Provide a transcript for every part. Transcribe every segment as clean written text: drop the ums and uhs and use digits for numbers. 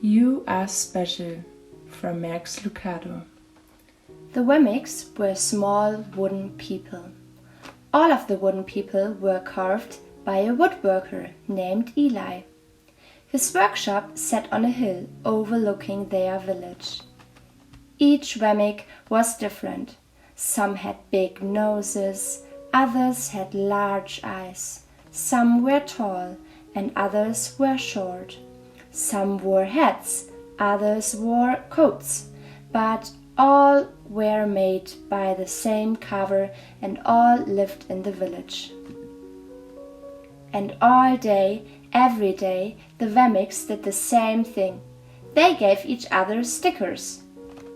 You Are Special from Max Lucado. The Wemmicks were small wooden people. All of the wooden people were carved by a woodworker named Eli. His workshop sat on a hill overlooking their village. Each Wemmick was different. Some had big noses, others had large eyes. Some were tall and others were short. Some wore hats, others wore coats, but all were made by the same carver and all lived in the village. And all day, every day, the Wemmicks did the same thing. They gave each other stickers.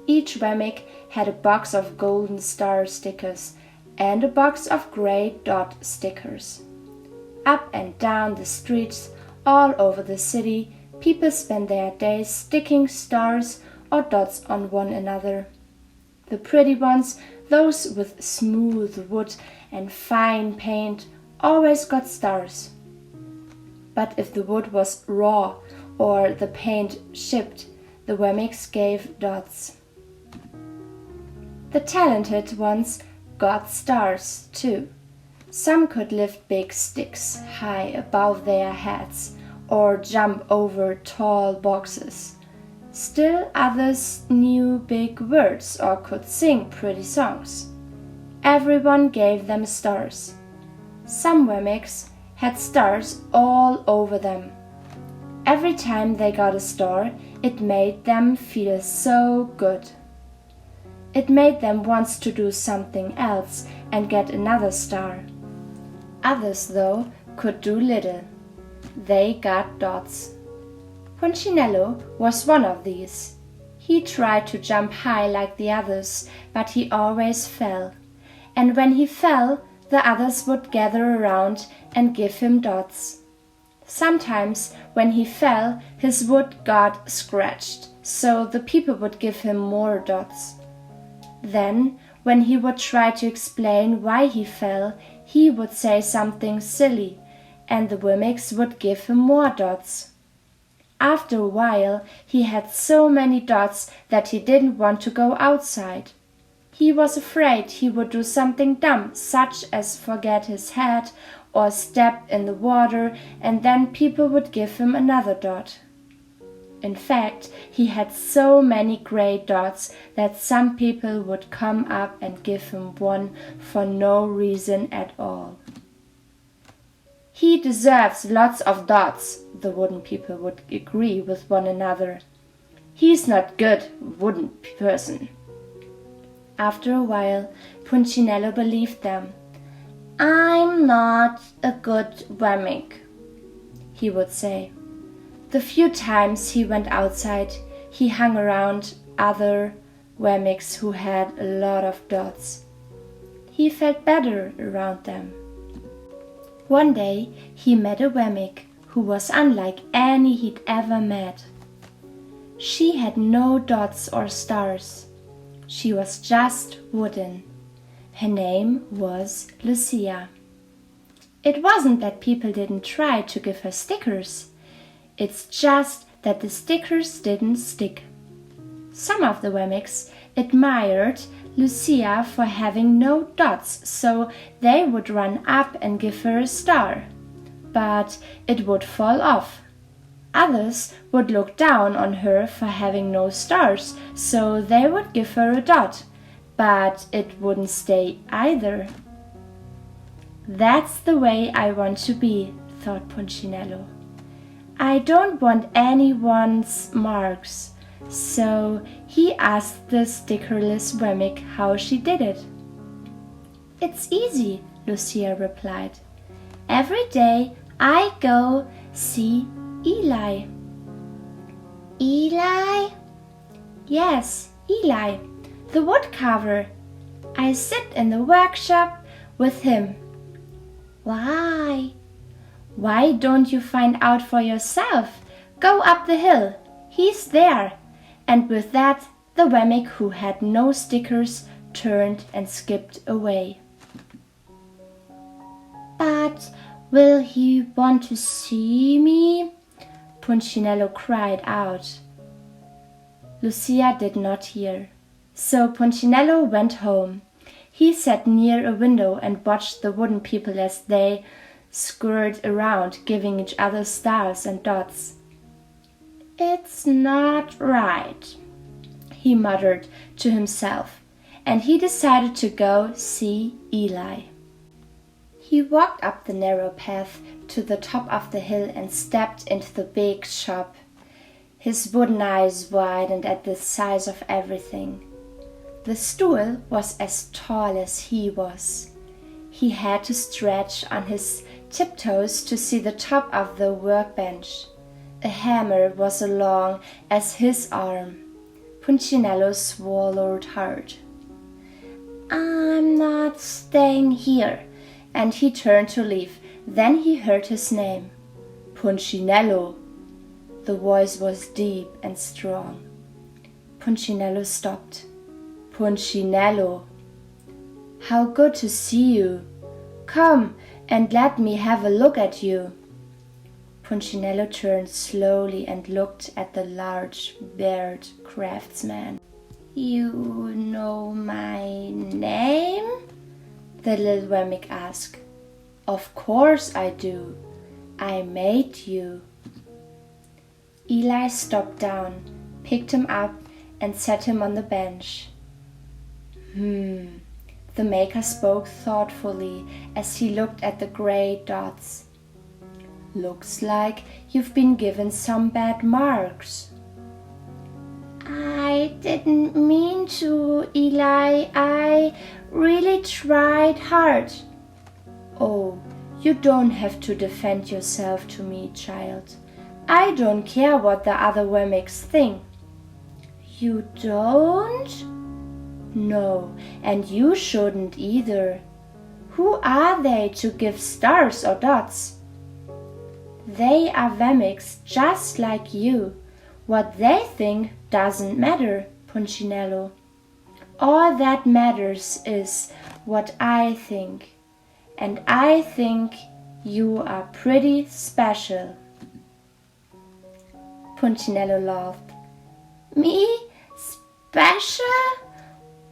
Each Wemmick had a box of golden star stickers and a box of grey dot stickers. Up and down the streets, all over the city, people spent their days sticking stars or dots on one another. The pretty ones, those with smooth wood and fine paint, always got stars. But if the wood was raw or the paint chipped, the Wemmicks gave dots. The talented ones got stars too. Some could lift big sticks high above their heads or jump over tall boxes. Still others knew big words or could sing pretty songs. Everyone gave them stars. Some Wemmicks had stars all over them. Every time they got a star, it made them feel so good. It made them want to do something else and get another star. Others, though, could do little. They got dots. Punchinello was one of these. He tried to jump high like the others, but he always fell. And when he fell, the others would gather around and give him dots. Sometimes, when he fell, his wood got scratched, so the people would give him more dots. Then, when he would try to explain why he fell, he would say something silly, and the Wemmicks would give him more dots. After a while, he had so many dots that he didn't want to go outside. He was afraid he would do something dumb, such as forget his hat or step in the water, and then people would give him another dot. In fact, he had so many grey dots that some people would come up and give him one for no reason at all. He deserves lots of dots, the wooden people would agree with one another. He's not good, wooden person. After a while, Punchinello believed them. I'm not a good Wemmick, he would say. The few times he went outside, he hung around other Wemmicks who had a lot of dots. He felt better around them. One day he met a Wemmick who was unlike any he'd ever met. She had no dots or stars. She was just wooden. Her name was Lucia. It wasn't that people didn't try to give her stickers. It's just that the stickers didn't stick. Some of the Wemmicks admired Lucia for having no dots, so they would run up and give her a star. But it would fall off. Others would look down on her for having no stars, so they would give her a dot. But it wouldn't stay either. That's the way I want to be, thought Punchinello. I don't want anyone's marks. So he asked the stickerless Wemmick how she did it. It's easy, Lucia replied. Every day I go see Eli. Eli? Yes, Eli, the woodcarver. I sit in the workshop with him. Why? Why don't you find out for yourself? Go up the hill. He's there. And with that, the Wemmick who had no stickers turned and skipped away. But will he want to see me? Punchinello cried out. Lucia did not hear. So Punchinello went home. He sat near a window and watched the wooden people as they scurried around, giving each other stars and dots. "It's not right," he muttered to himself, and he decided to go see Eli. He walked up the narrow path to the top of the hill and stepped into the big shop. His wooden eyes widened at the size of everything. The stool was as tall as he was. He had to stretch on his tiptoes to see the top of the workbench. A hammer was as long as his arm. Punchinello swallowed hard. "I'm not staying here," and he turned to leave. Then he heard his name. "Punchinello." The voice was deep and strong. Punchinello stopped. "Punchinello." "How good to see you. Come and let me have a look at you." Punchinello turned slowly and looked at the large, bearded craftsman. "You know my name?" the little Wemmicks asked. "Of course I do. I made you." Eli stopped down, picked him up, and set him on the bench. The maker spoke thoughtfully as he looked at the gray dots. "Looks like you've been given some bad marks." "I didn't mean to, Eli. I really tried hard." "Oh, you don't have to defend yourself to me, child. I don't care what the other Wemmicks think." "You don't?" "No, and you shouldn't either. Who are they to give stars or dots?" "They are Wemmicks just like you. What they think doesn't matter, Punchinello. All that matters is what I think, and I think you are pretty special." Punchinello laughed. "Me? Special?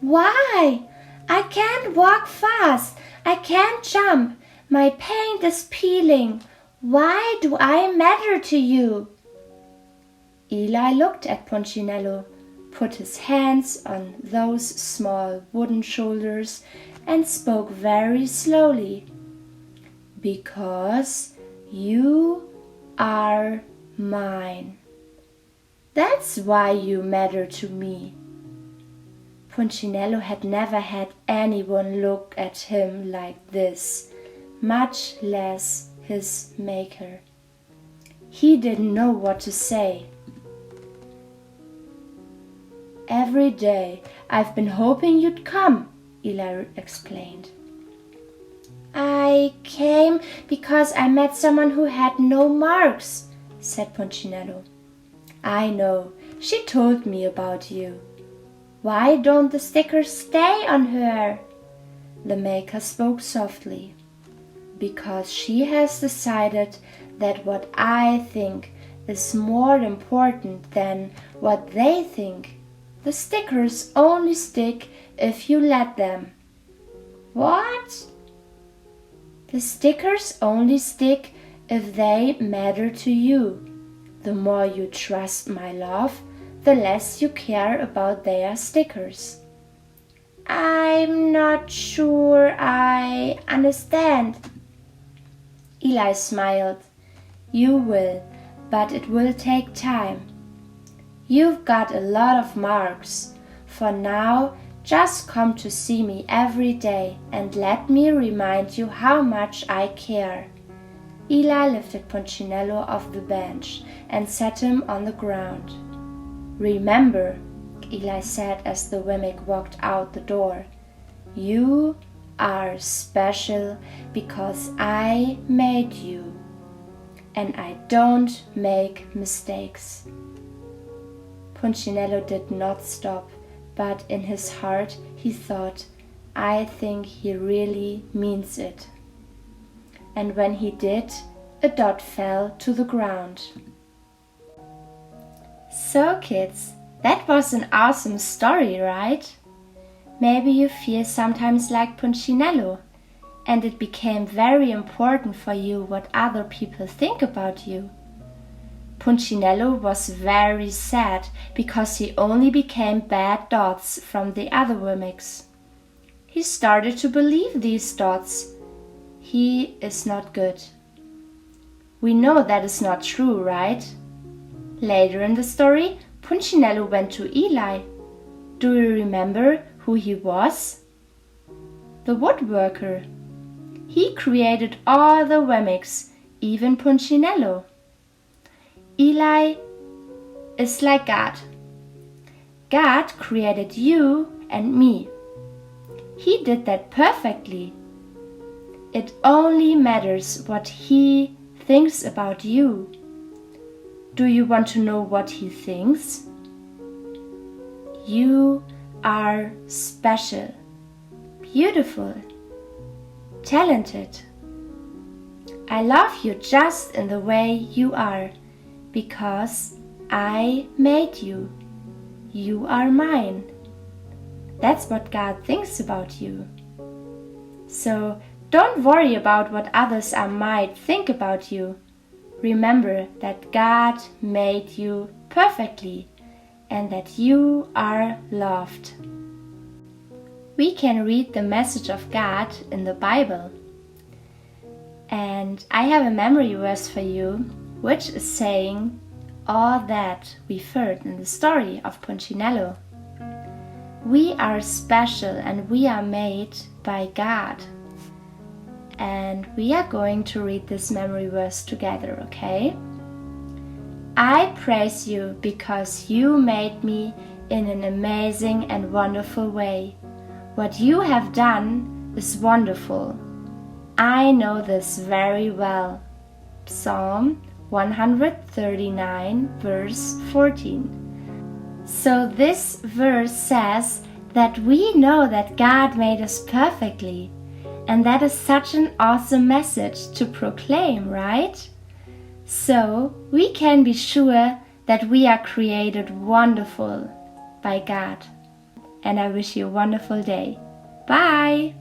Why? I can't walk fast. I can't jump. My paint is peeling. Why do I matter to you?" Eli looked at Punchinello, put his hands on those small wooden shoulders, and spoke very slowly. "Because you are mine. That's why you matter to me." Punchinello had never had anyone look at him like this, much less his maker. He didn't know what to say. "Every day I've been hoping you'd come," Eli explained. "I came because I met someone who had no marks," said Punchinello. "I know. She told me about you." "Why don't the stickers stay on her?" The maker spoke softly. "Because she has decided that what I think is more important than what they think. The stickers only stick if you let them." "What?" "The stickers only stick if they matter to you. The more you trust my love, the less you care about their stickers." "I'm not sure I understand." Eli smiled. "You will, but it will take time. You've got a lot of marks. For now, just come to see me every day and let me remind you how much I care." Eli lifted Punchinello off the bench and set him on the ground. "Remember," Eli said as the Wemmicks walked out the door, "you are special because I made you, and I don't make mistakes." Punchinello did not stop, but in his heart he thought, "I think he really means it." And when he did, a dot fell to the ground. So kids, That was an awesome story, right? Maybe you feel sometimes like Punchinello, and it became very important for you what other people think about you. Punchinello was very sad because he only became bad dots from the other Wemmicks. He started to believe these dots. He is not good. We know that is not true, right? Later in the story, Punchinello went to Eli. Do you remember who he was? The woodworker. He created all the Wemmicks, even Punchinello. Eli is like God. God created you and me. He did that perfectly. It only matters what He thinks about you. Do you want to know what He thinks? You are special, beautiful, talented. I love you just in the way you are, because I made you. You are mine. That's what God thinks about you. So don't worry about what others might think about you. Remember that God made you perfectly and that you are loved. We can read the message of God in the Bible. And I have a memory verse for you, which is saying all that we've heard in the story of Punchinello. We are special and we are made by God. And we are going to read this memory verse together, okay? I praise you because you made me in an amazing and wonderful way. What you have done is wonderful. I know this very well. Psalm 139, verse 14. So this verse says that we know that God made us perfectly. And that is such an awesome message to proclaim, right? So we can be sure that we are created wonderful by God. And I wish you a wonderful day. Bye!